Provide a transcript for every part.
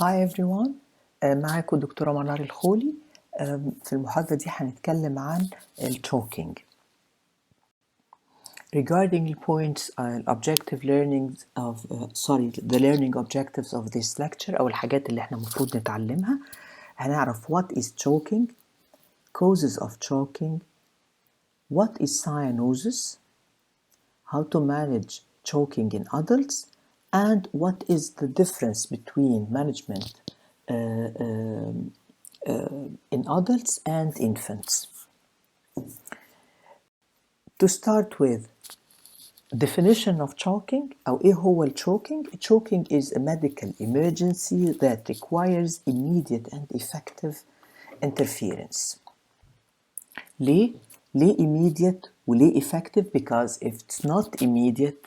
Hi everyone. معاكم دكتورة منار الخولي. في المحاضرة دي هنتكلم عن choking. Regarding the points objective learnings of the learning objectives of this lecture أو الحاجات اللي احنا المفروض نتعلمها، هنعرف what is choking, causes of choking, what is cyanosis, how to manage choking in adults, and what is the difference between management in adults and infants. To start with, definition of choking أو إيه هو choking? Choking is a medical emergency that requires immediate and effective interference. ليه immediate وليه effective? Because if it's not immediate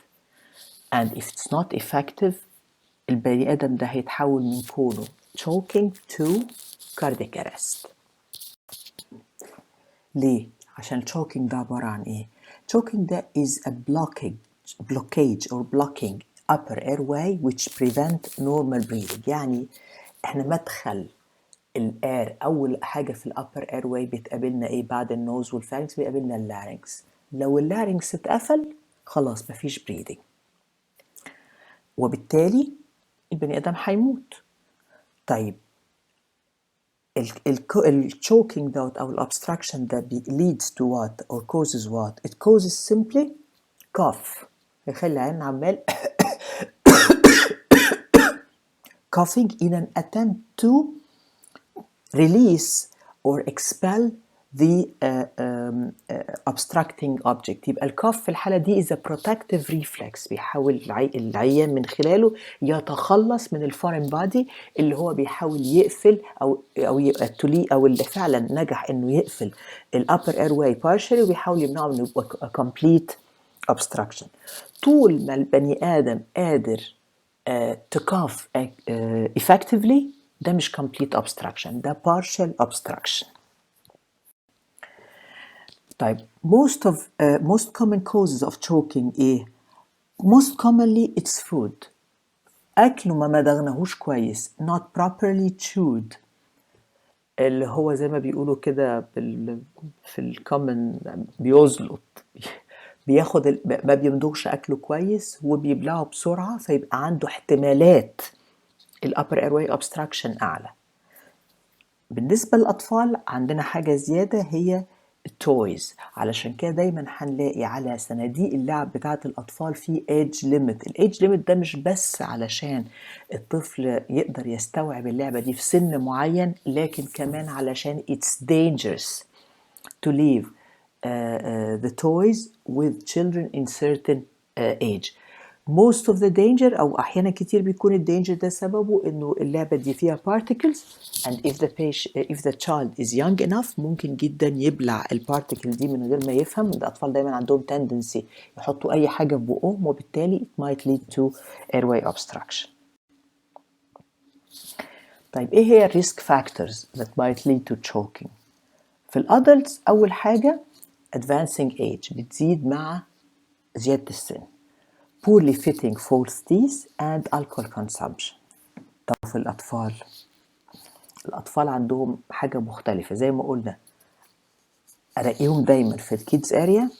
and if it's not effective, البني آدم ده هيتحول من كونه choking to cardiac arrest. ليه؟ عشان choking ده عبارة عن إيه؟ Choking ده is a blockage or blocking upper airway which prevent normal breathing. يعني إحنا مدخل الإير أول حاجة في الupper airway بتقابلنا إيه بعد النوز والفارنكس؟ بيقابلنا اللارنكس. لو اللارنكس اتقفل خلاص مفيش breathing، وبالتالي البني آدم هيموت. طيب الchoking دوت أو الobstruction ده leads to what or causes what? It causes simply cough. يخلي العين عمال coughing in an attempt to release or expel the obstructing object. يبقى الكاف في الحالة دي is a protective reflex، بيحاول العيان من خلاله يتخلص من الفورين بادي اللي هو بيحاول يقفل أو اللي فعلا نجح إنه يقفل الupper airway partially وبيحاول يمنعه من complete obstruction. طول ما البني آدم قادر to cough effectively، ده مش complete obstruction، ده partial obstruction. طيب most common causes of choking إيه؟ Most commonly it's food. أكل ما مدغناهوش كويس، not properly chewed، اللي هو زي ما بيقولوا كده في الكومن بيزلط، بياخد ما بيمضغش أكله كويس وبيبلعه بسرعة، فيبقى عنده احتمالات الupper airway obstruction أعلى. بالنسبة للأطفال عندنا حاجة زيادة هي التويز، علشان كده دايما هنلاقي على صناديق اللعب بتاعة الأطفال في age limit. الage limit ده مش بس علشان الطفل يقدر يستوعب اللعبة دي في سن معين، لكن كمان علشان it's dangerous to leave the toys with children in certain age. Most of the danger أو أحيانا كتير بيكون الدينجر ده سببه إنه اللعبة دي فيها particles and if the child is young enough ممكن جدا يبلع البارتيكل دي من غير ما يفهم. الأطفال دايما عندهم tendency يحطوا أي حاجة في بقهم، وبالتالي it might lead to airway obstruction. طيب إيه هي risk factors that might lead to choking؟ في الادلتس أول حاجة advancing age بتزيد مع زيادة السن، poorly fitting false teeth and alcohol consumption. طب في الأطفال عندهم حاجة مختلفة، زي ما قلنا ألاقيهم دايما في الكيدز اريا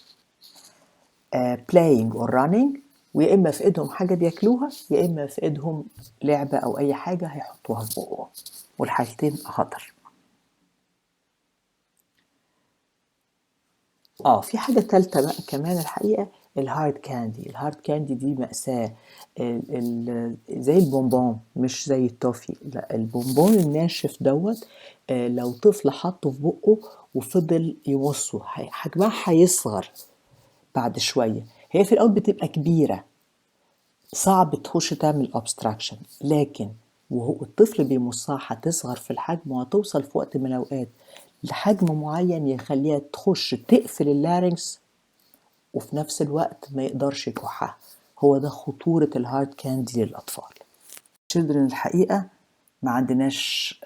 playing or running، ويا إما في إيدهم حاجة بياكلوها يا إما في إيدهم لعبة أو أي حاجة هيحطوها في بقهم، والحالتين خطر. في حاجة تالتة بقى كمان الحقيقة، الهارد كاندي دي مأساة. زي البونبون مش زي التوفي، لا البونبون الناشف دوت لو طفل حطه في بقه وفضل يمصه حجمها هيصغر بعد شوية. هي في الأول بتبقى كبيرة صعب تخش تعمل obstruction، لكن وهو الطفل بيمصها هتصغر في الحجم وهتوصل في وقت من الأوقات لحجم معين يخليها تخش تقفل اللارنكس وفي نفس الوقت ما يقدرش يكحها. هو ده خطورة الهارد كاندي للأطفال. children الحقيقة ما عندناش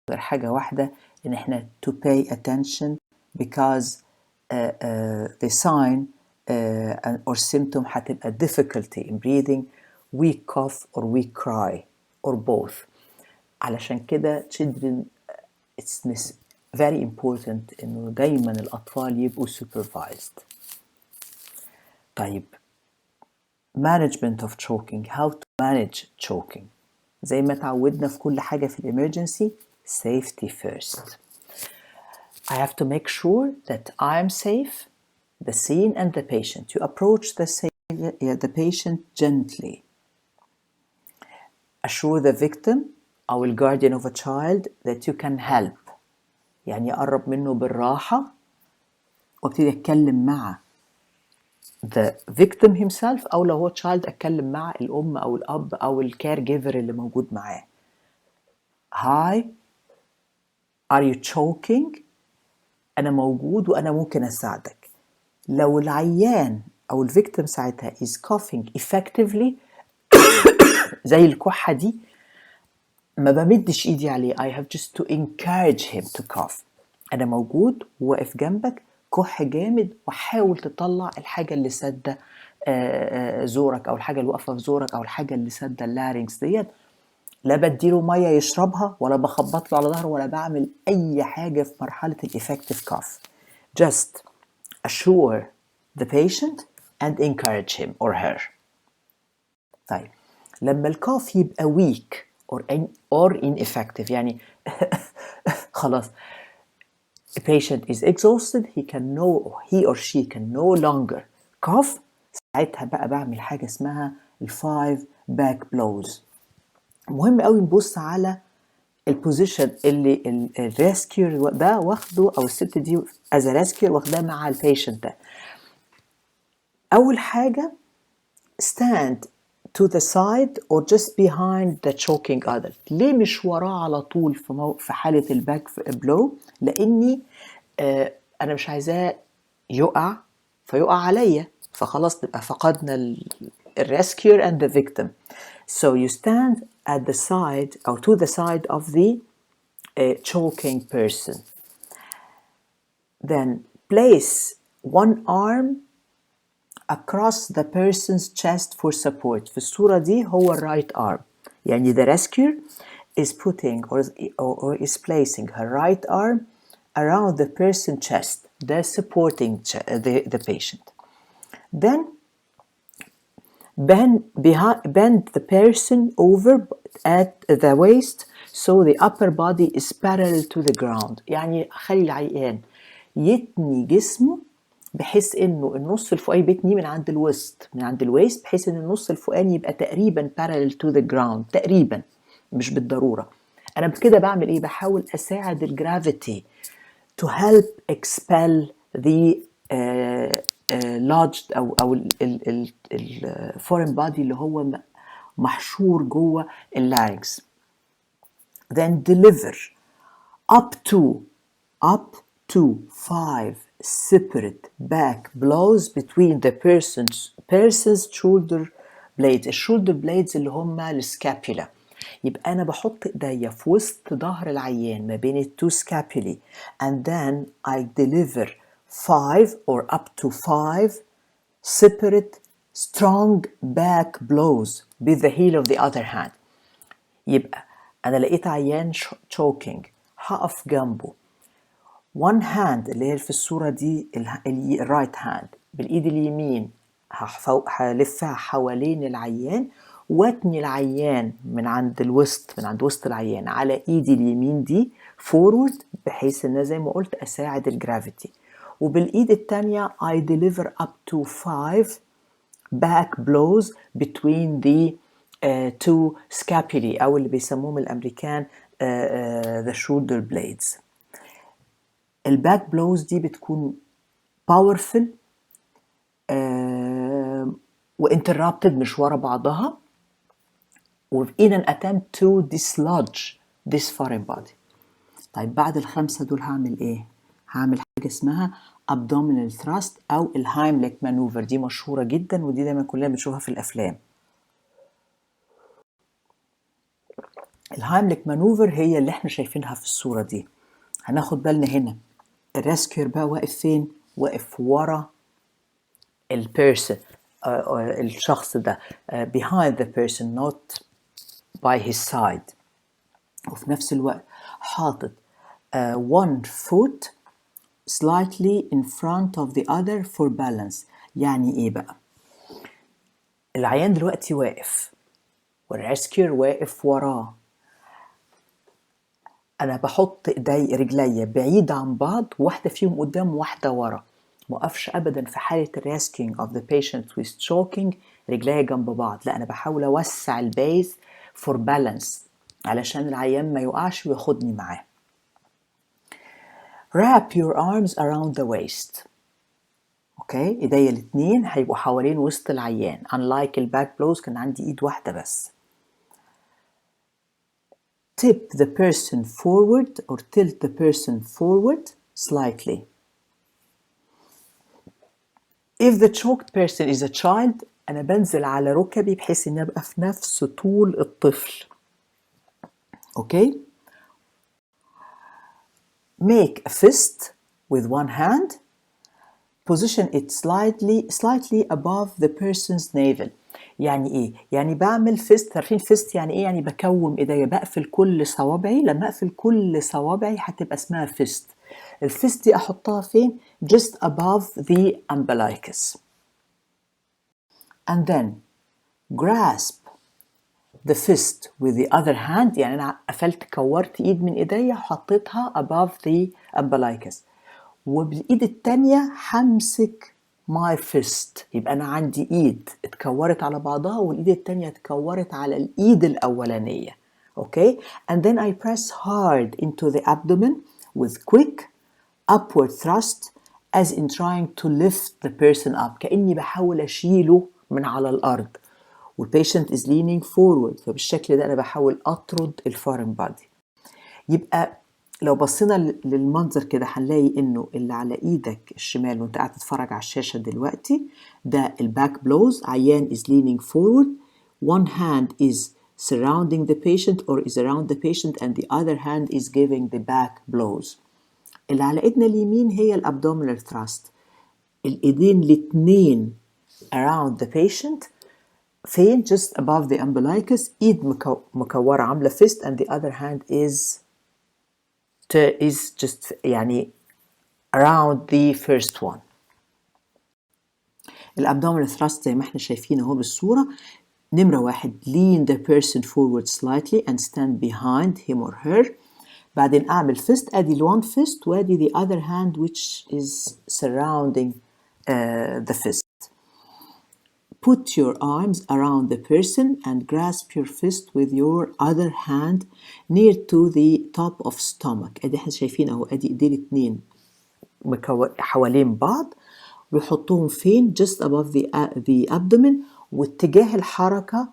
غير حاجة واحدة، إن إحنا to pay attention because the sign or symptom هتبقى difficulty in breathing, weak cough or weak cry or both. علشان كده children it's very important إنه دايما الأطفال يبقوا supervised. طيب management of choking, how to manage choking. زي ما تعودنا في كل حاجة في الإمرجنسي safety first. I have to make sure that I am safe, the scene and the patient. You approach the patient gently. Assure the victim أو guardian of a child that you can help. يعني أقرب منه بالراحة وابتدي أتكلم مع the victim himself أو لو هو child أتكلم مع الأم أو الأب أو الكير جيفر اللي موجود معاه. Hi, are you choking؟ أنا موجود وأنا ممكن أساعدك. لو العيان أو الفيكتيم ساعتها is coughing effectively زي الكحة دي ما بمدش إيدي عليه. I have just to encourage him to cough. أنا موجود وواقف جنبك، كح جامد وحاول تطلع الحاجة اللي سادة زورك أو الحاجة اللي واقفة في زورك أو الحاجة اللي سادة اللارينكس ديت. لا بديله مية يشربها ولا بخبط له على ظهره ولا بعمل أي حاجة في مرحلة الإفكتيف كاف. Just assure the patient and encourage him or her. طيب لما الكاف يبقى weak or ineffective يعني خلاص the patient is exhausted, he or she can no longer cough. ساعتها بقى بعمل حاجة اسمها 5 back blows. مهم قوي نبص على البوزيشن اللي الريسكيور ده واخده او الست دي از ريسكيور واخداه مع البيشنت ده. اول حاجه stand to the side or just behind the choking adult. ليه مش وراه على طول في حاله الباك بلو؟ لاني انا مش عايزاه يقع فيقع عليا فخلاص نبقى فقدنا الريسكيور and the victim. So you stand at the side or to the side of the choking person. Then place one arm across the person's chest for support. في الصورة دي هو right arm. يعني the rescuer is putting or is placing her right arm around the person's chest. They're supporting the patient. Then bend the person over at the waist so the upper body is parallel to the ground. يعني خلي العيان يتني جسمه بحيث انه النص الفوقاني بيتني من عند الويست بحيث ان النص الفوقاني يبقى تقريبا parallel to the ground. تقريبا مش بالضرورة. انا بكده بعمل ايه؟ بحاول اساعد الجرافيتي to help expel the lodged او الفورين بادي اللي هو محشور جوه اللارynx. Then deliver up to 5 separate back blows between the person's shoulder blades. الشولدر blades اللي هم السكابيولا. يبقى أنا بحط إيديا في وسط ظهر العيان ما بين التو scapulae and then I deliver 5 or up to 5 separate strong back blows with the heel of the other hand. يبقى أنا لقيت عيان choking هقف جنبه one hand اللي هي في الصورة دي الرايت هاند بالإيد اليمين هلفها حوالين العيان واتني العيان من عند وسط العيان على إيدي اليمين دي فورورد بحيث إن زي ما قلت أساعد الجرافيتي. وبالإيد التانية I deliver up to 5 back blows between the two scapulae أو اللي بيسموهم الأمريكان the shoulder blades. الباك بلوز دي بتكون powerful وinterrupted مش ورا بعضها in an attempt to dislodge this foreign body. طيب بعد الخمسة دول هعمل ايه؟ هعمل حاجة اسمها abdominal thrust أو الهايمليك مانوفر. دي مشهورة جدا ودي دايما كلنا بنشوفها في الأفلام. الهايمليك مانوفر هي اللي احنا شايفينها في الصورة دي. هناخد بالنا هنا الريسكيور بقى واقف فين؟ واقف ورا البيرسون الشخص ده behind the person not by his side. وفي نفس الوقت حاطط one foot slightly in front of the other for balance. يعني ايه بقى؟ العيان دلوقتي واقف والريسكيور واقف وراه، انا بحط ايدي رجلي بعيد عن بعض، واحده فيهم قدام وواحده ورا، موقفش ابدا في حاله الريسكينج of the patient with choking رجلي جنب بعض، لا انا بحاول اوسع البيز for balance علشان العيان ما يقعش وياخدني معاه. wrap your arms around the waist. اوكي، ايديا الاتنين هيبقوا حوالين وسط العيان unlike الباك بلوز كان عندي ايد واحده بس. tip the person forward or tilt the person forward slightly. If the choked person is a child أنا بنزل على ركبي بحيث إني أبقى في نفس طول الطفل. Okay? Make a fist with one hand. Position it slightly above the person's navel. يعني إيه؟ يعني بعمل فيست، عارفين فيست يعني إيه؟ يعني بكوم إيديا، بقفل كل صوابعي، لما أقفل كل صوابعي هتبقى اسمها فيست. الفيست دي أحطها فين؟ Just above the umbilicus. And then grasp the fist with the other hand. يعني أنا قفلت كورت إيد من إيديا وحطيتها above the umbilicus، وبالإيد التانية همسك my fist. يبقى أنا عندي إيد اتكورت على بعضها والإيد التانية اتكورت على الإيد الأولانية. Okay? And then I press hard into the abdomen with quick upward thrust as in trying to lift the person up. كأني بحاول أشيله من على الأرض. والبيشنت is leaning forward، فبالشكل ده أنا بحاول أطرد الفورين بادي. يبقى لو بصينا للمنظر كده هنلاقي إنه اللي على إيدك الشمال وأنت قاعد تتفرج على الشاشة دلوقتي ده الباك بلوز، عيان is leaning forward، one hand is surrounding the patient or is around the patient and the other hand is giving the back blows. اللي على إيدنا اليمين هي الابدومينال ثراست، الإيدين الاتنين around the patient فين؟ just above the umbilicus، ايد مكورة عاملة fist and the other hand is just يعني around the first one. الابدومينال thrust زي ما احنا شايفين اهو بالصورة. نمرة واحد lean the person forward slightly and stand behind him or her. بعدين أعمل fist، أدي one fist وأدي the other hand which is surrounding the fist. Put your arms around the person and grasp your fist with your other hand near to the top of stomach. أدي احنا شايفين أهو، أدي إيدين اتنين حوالين بعض ويحطوهم فين؟ just above the abdomen، واتجاه الحركة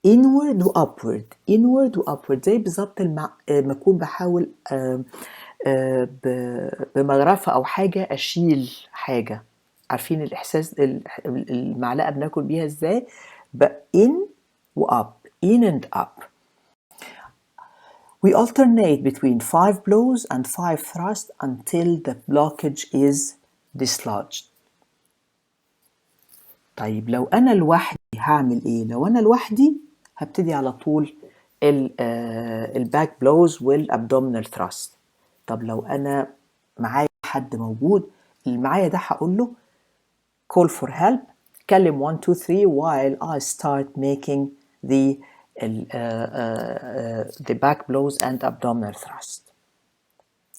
inward و upward، inward و upward، زي بالظبط ما أكون بحاول بمغرفة أو حاجة أشيل حاجة. عارفين الإحساس المعلقة بناكل بيها إزاي؟ in و up، in and up. We alternate between 5 blows and 5 thrusts until the blockage is dislodged. طيب لو أنا لوحدي هعمل إيه؟ لو أنا لوحدي هبتدي على طول الباك بلوز والابدومينال ثراست. طب لو أنا معايا حد موجود، اللي معايا ده هقول له call for help، كلم 1 2 3 while I start making the back blows and abdominal thrust.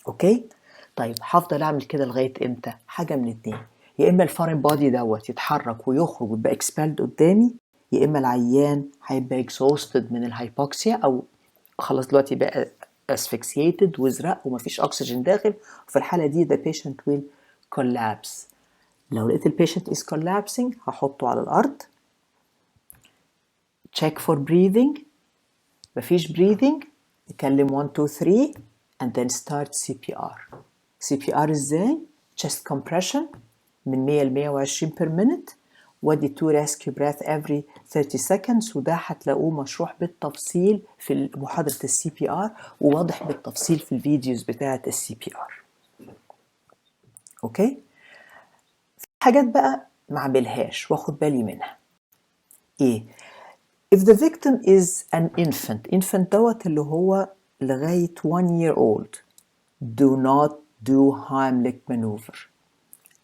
اوكي؟ طيب هفضل اعمل كده لغايه امتى؟ حاجه من اتنين، يا اما الفورين بادي دوت يتحرك ويخرج ويبقى اكسبالد قدامي، يا اما العيان هيبقى exhausted من الهايبوكسيا او خلاص دلوقتي بقى asphyxiated وازرق ومفيش اكسجين داخل، وفي الحاله دي the patient will collapse. لو لقيت البيشنت is collapsing هحطه على الارض، check for breathing، مفيش breathing نكلم 1 2 3 and then start CPR. CPR ازاي؟ chest compression من 100 ل 120 per minute، ودي 2 rescue breath every 30 seconds، وده هتلاقوه مشروح بالتفصيل في محاضرة CPR وواضح بالتفصيل في الفيديوز بتاعة CPR. اوكي؟ في حاجات بقى ما اعملهاش واخد بالي منها. ايه؟ If the victim is an infant دوت اللي هو لغاية 1 year old do not do Heimlich maneuver.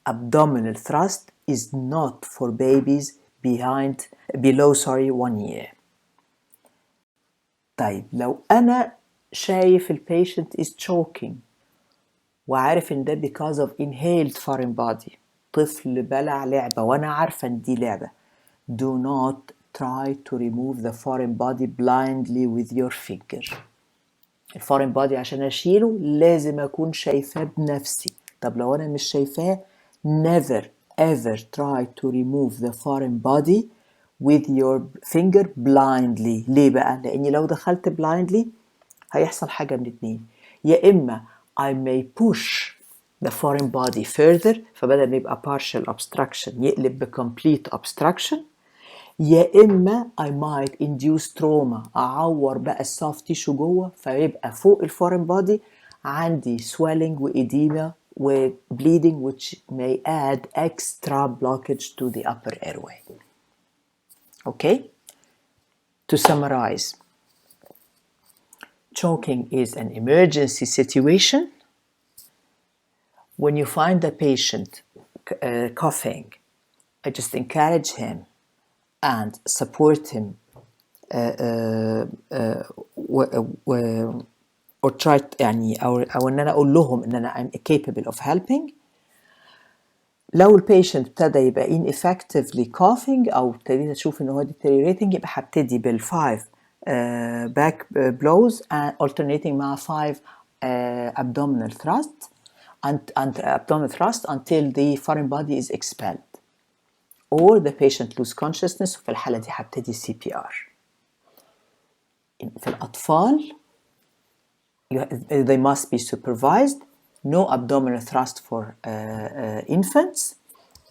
Abdominal thrust is not for babies below 1 year. طيب لو أنا شايف البيشنت is choking وعارف إن ده because of inhaled foreign body، طفل بلع لعبة وأنا عارفة إن دي لعبة، do not try to remove the foreign body blindly with your finger. الفورين بادي عشان أشيله لازم أكون شايفاه بنفسي. طب لو أنا مش شايفاه never ever try to remove the foreign body with your finger blindly. ليه بقى؟ لأني لو دخلت blindly هيحصل حاجة من اتنين، يا إما I may push the foreign body further فبدل ما يبقى partial obstruction يقلب ب complete obstruction، يا إما I might induce trauma أعور بقى السوفت تيشو جوه فيبقى فوق الفورين body عندي swelling وإديمة وبليدنج which may add extra blockage to the upper airway. Okay? To summarize, choking is an emergency situation. When you find a patient coughing, I just encourage him and support him or try يعني أو إن أنا أقول لهم إن أنا I'm capable of helping. لو البيشنت ابتدى يبقى ineffectively coughing أو ابتديت أشوف إن هو deteriorating يبقى هبتدي بال5 back blows and alternating مع 5 abdominal thrust and abdominal thrust until the foreign body is expelled or the patient lose consciousness. وفي الحالة دي هبتدي CPR. في الأطفال they must be supervised, no abdominal thrust for infants,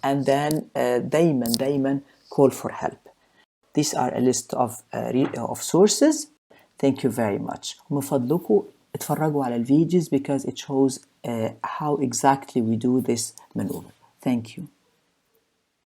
and then دايما call for help. These are a list of sources. Thank you very much. من فضلكم اتفرجوا على الفيديوز because it shows how exactly we do this maneuver. Thank you.